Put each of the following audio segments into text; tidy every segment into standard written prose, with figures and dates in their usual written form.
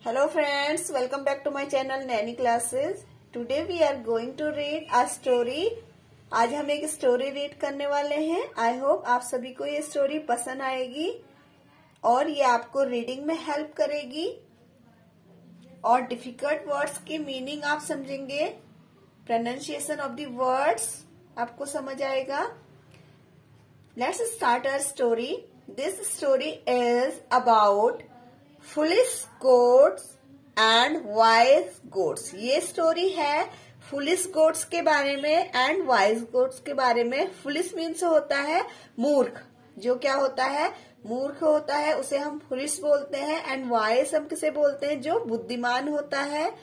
Hello friends, welcome back to my channel Nanny Classes. Today we are going to read a story. आज हम एक story read करने वाले हैं. I hope आप सभी को ये स्टोरी पसंद आएगी और ये आपको रीडिंग में हेल्प करेगी और डिफिकल्ट वर्ड्स की मीनिंग आप समझेंगे. प्रोनाउंसिएशन ऑफ द वर्ड्स आपको समझ आएगा. Let's start our story. This story is about foolish goats and wise goats. ये स्टोरी है फुलिश गोट्स के बारे में एंड वाइज गोट्स के बारे में. फुलिश मीन्स होता है मूर्ख. जो क्या होता है? मूर्ख होता है, उसे हम फुलिश बोलते हैं. एंड वाइज हम किसे बोलते हैं? जो बुद्धिमान होता है,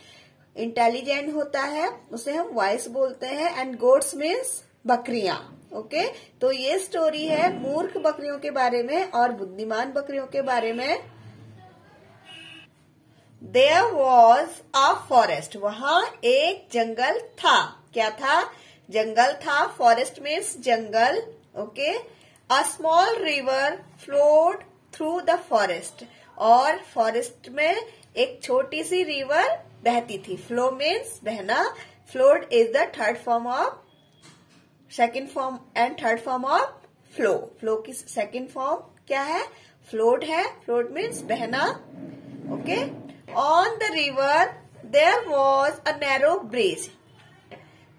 इंटेलिजेंट होता है, उसे हम वाइज बोलते हैं. एंड गोट्स मीन्स बकरियां. ओके, तो ये स्टोरी है मूर्ख बकरियों के बारे में और बुद्धिमान बकरियों के बारे में. There was a forest. वहां एक जंगल था. क्या था? जंगल था. Forest means jungle. Okay. A small river flowed through the forest. और forest में एक छोटी सी river बहती थी. Flow means बहना. Flowed is the second form and third form of flow. Flow की second form क्या है? Flowed है. Flowed means बहना. Okay. On the river there was a narrow bridge.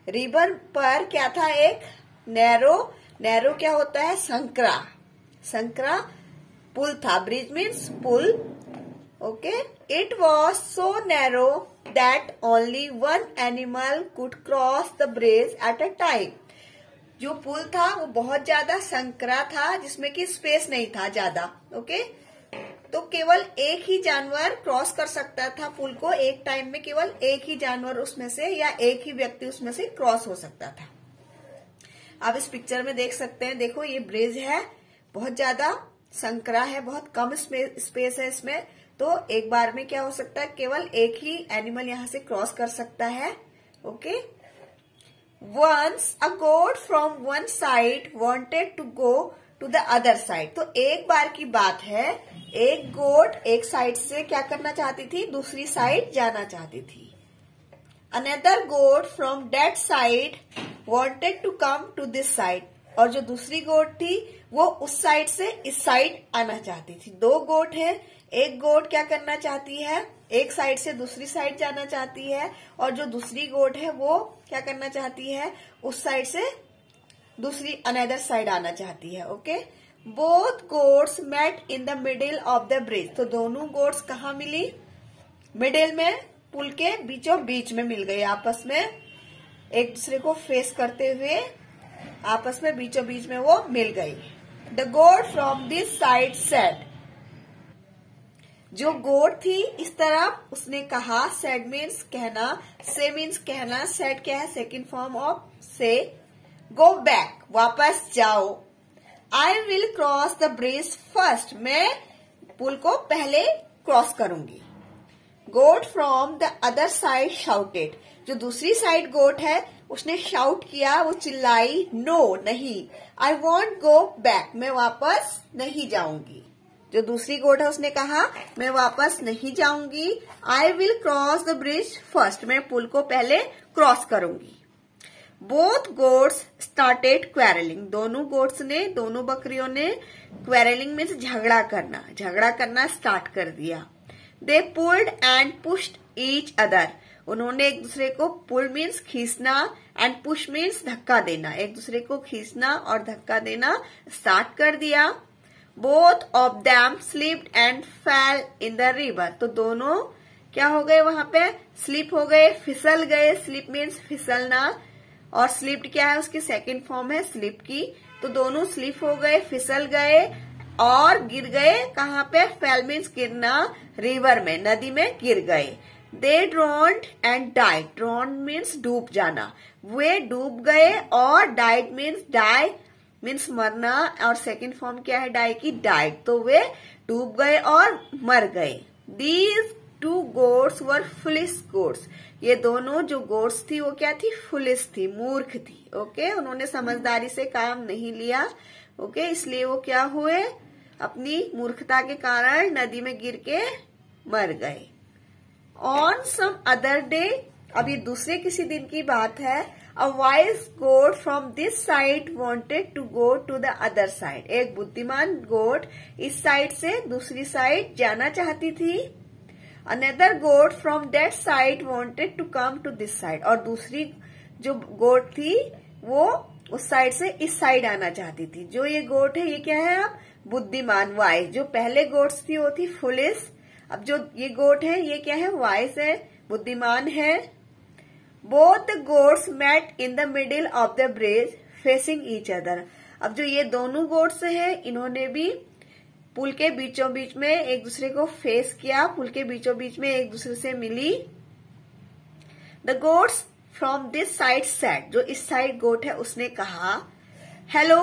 River पर क्या था? एक नैरो क्या होता है? संकरा पुल था. ब्रिज मीन्स पुल. Okay. It was so narrow that only one animal could cross the bridge at a time. जो पुल था वो बहुत ज्यादा संकरा था, जिसमें कि स्पेस नहीं था ज्यादा. ओके. तो केवल एक ही जानवर क्रॉस कर सकता था पुल को. एक टाइम में केवल एक ही जानवर उसमें से या एक ही व्यक्ति उसमें से क्रॉस हो सकता था. आप इस पिक्चर में देख सकते हैं. देखो, ये ब्रिज है, बहुत ज्यादा संकरा है, बहुत कम स्पेस है इसमें. तो एक बार में क्या हो सकता है? केवल एक ही एनिमल यहां से क्रॉस कर सकता है. Okay. Once a goat from one side wanted to go to the other side. तो एक बार की बात है, एक गोट एक साइड से क्या करना चाहती थी? दूसरी साइड जाना चाहती थी. Another goat from that side wanted to come to this side. और जो दूसरी गोट थी वो उस साइड से इस साइड आना चाहती थी. दो गोट है. एक गोट क्या करना चाहती है? एक साइड से दूसरी साइड जाना चाहती है. और जो दूसरी गोट है वो क्या करना चाहती है? उस साइड से दूसरी अनदर साइड आना चाहती है. Okay. Both goats met in the middle of the bridge. तो दोनों गोट्स कहाँ मिली? मिडिल में, पुल के बीचों बीच में मिल गई. आपस में एक दूसरे को फेस करते हुए आपस में बीचों बीच में वो मिल गई. The goat from this side said. जो गोट थी इस तरफ, उसने कहा. सेड मीन्स कहना, से मीन्स कहना. सेड क्या है? सेकेंड फॉर्म ऑफ से. गो बैक, वापस जाओ. I will cross the bridge first. मैं पुल को पहले क्रॉस करूंगी. Goat from the other side shouted. जो दूसरी साइड गोट है उसने शाउट किया, वो चिल्लाई. नो, नहीं. I want go back. मैं वापस नहीं जाऊंगी. जो दूसरी गोट है उसने कहा मैं वापस नहीं जाऊंगी. आई will cross the bridge first. मैं पुल को पहले क्रॉस करूंगी. Both goats started quarrelling. दोनों गोट्स ने, दोनों बकरियों ने, क्वेरलिंग मीन्स झगड़ा करना स्टार्ट कर दिया. दे pulled and pushed each other. उन्होंने एक दूसरे को, पुल मीन्स खींचना एंड पुश मीन्स धक्का देना, एक दूसरे को खींचना और धक्का देना स्टार्ट कर दिया. Both of them slipped and fail in the river. तो दोनों क्या हो गए? वहां पे स्लिप हो गए, फिसल गए. स्लिप मीन्स फिसलना और स्लिप्ड क्या है? उसकी सेकेंड फॉर्म है स्लिप की. तो दोनों स्लिप हो गए, फिसल गए और गिर गए. कहाँ पे? फेल मीन्स गिरना, रिवर में, नदी में गिर गए. दे ड्रोन्ड एंड डाइड. ड्रोन्ड मीन्स डूब जाना. वे डूब गए. और डाइड मीन्स डाई मीन्स मरना. और सेकेंड फॉर्म क्या है डाई की? डाइड. तो वे डूब गए और मर गए. These two goats were foolish goats. ये दोनों जो गोट्स थी वो क्या थी? फुलिश थी, मूर्ख थी. ओके. उन्होंने समझदारी से काम नहीं लिया. ओके. इसलिए वो क्या हुए? अपनी मूर्खता के कारण नदी में गिर के मर गए. ऑन सम अदर डे, अब ये दूसरे किसी दिन की बात है, a wise goat from this side wanted to go to the other side, एक बुद्धिमान गोट इस साइड से दूसरी साइड जाना चाहती थी। Another goat from that side wanted to come to this side, और दूसरी जो गोट थी वो उस साइड से इस साइड आना चाहती थी। जो ये गोट है ये क्या है अब, बुद्धिमान, वाइज। जो पहले गोट्स थी वो थी फुलिश, अब जो ये गोट है ये क्या है, वाइज है, बुद्धिमान है। Both the goats met in the middle of the bridge facing each other, अब जो ये दोनों गोट्स हैं इन्होंने भी पुल के बीचों बीच में एक दूसरे को फेस किया, पुल के बीचों बीच में एक दूसरे से मिली। The goats from this side said, जो इस साइड गोट है उसने कहा, hello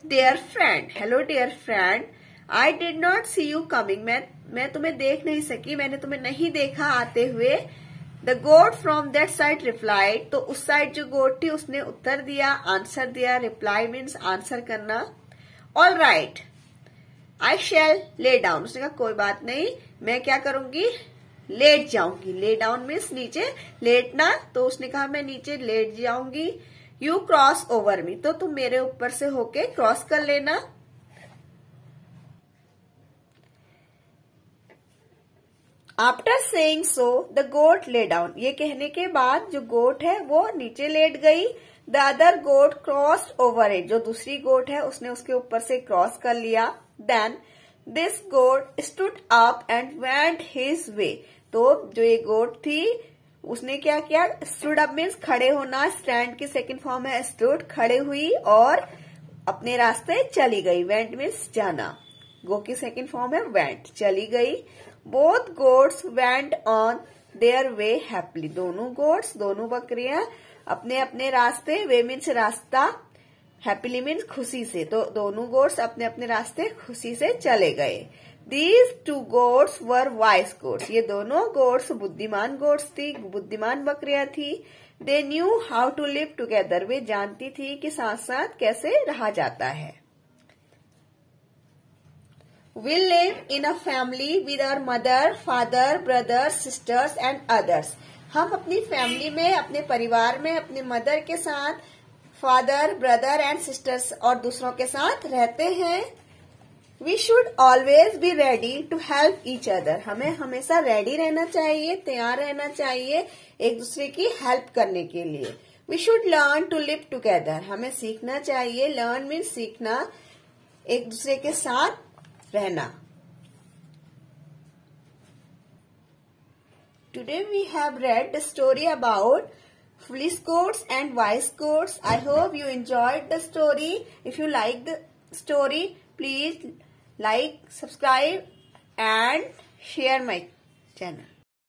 dear friend, hello dear friend, I did not see you coming, मैं तुम्हें देख नहीं सकी, मैंने तुम्हें नहीं देखा आते हुए। The goat from that side replied, तो उस साइड जो गोट थी उसने उत्तर दिया, आंसर दिया। रिप्लाई मीन्स आंसर करना। All right I shall lie down, उसने कहा कोई बात नहीं, मैं क्या करूंगी, लेट जाऊंगी। ले डाउन मीन्स नीचे लेटना, तो उसने कहा मैं नीचे लेट जाऊंगी। यू क्रॉस ओवर मी, तो तुम मेरे ऊपर से होके क्रॉस कर लेना। After saying so the goat lay down, ये कहने के बाद जो गोट है वो नीचे लेट गई। The other goat crossed over it, जो दूसरी गोट है उसने उसके ऊपर से क्रॉस कर लिया। Then this goat stood up and went his way, तो जो ये गोट थी उसने क्या किया, स्टूड अप मीन्स खड़े होना, स्टैंड की सेकंड फॉर्म है स्टूड, खड़े हुई और अपने रास्ते चली गई। वेंट मीन्स जाना, गो की सेकंड फॉर्म है वेंट, चली गई। Both goats went on their way happily, दोनों गोट्स, दोनों बकरियां अपने अपने रास्ते, वे मीन्स रास्ता, हैप्पीली मीन्स खुशी से, तो दोनों गोट्स अपने अपने रास्ते खुशी से चले गए। These two goats were wise goats, ये दोनों गोट्स बुद्धिमान गोट्स थी, बुद्धिमान बकरियां थी। They knew how to live together, वे जानती थी कि साथ साथ कैसे रहा जाता है। We live in a family with our mother, father, brothers, sisters and others. हम अपनी फैमिली में, अपने परिवार में, अपने मदर के साथ, फादर, ब्रदर एंड सिस्टर्स और दूसरों के साथ रहते हैं। We should always be ready to help each other. हमें हमेशा रेडी रहना चाहिए, तैयार रहना चाहिए एक दूसरे की हेल्प करने के लिए। We should learn to live together. हमें सीखना चाहिए, learn means सीखना, एक दूसरे के साथ रहना। Today we have read the story about foolish goats and wise goats. I hope you enjoyed the story. If you like the story, please like, subscribe and share my channel.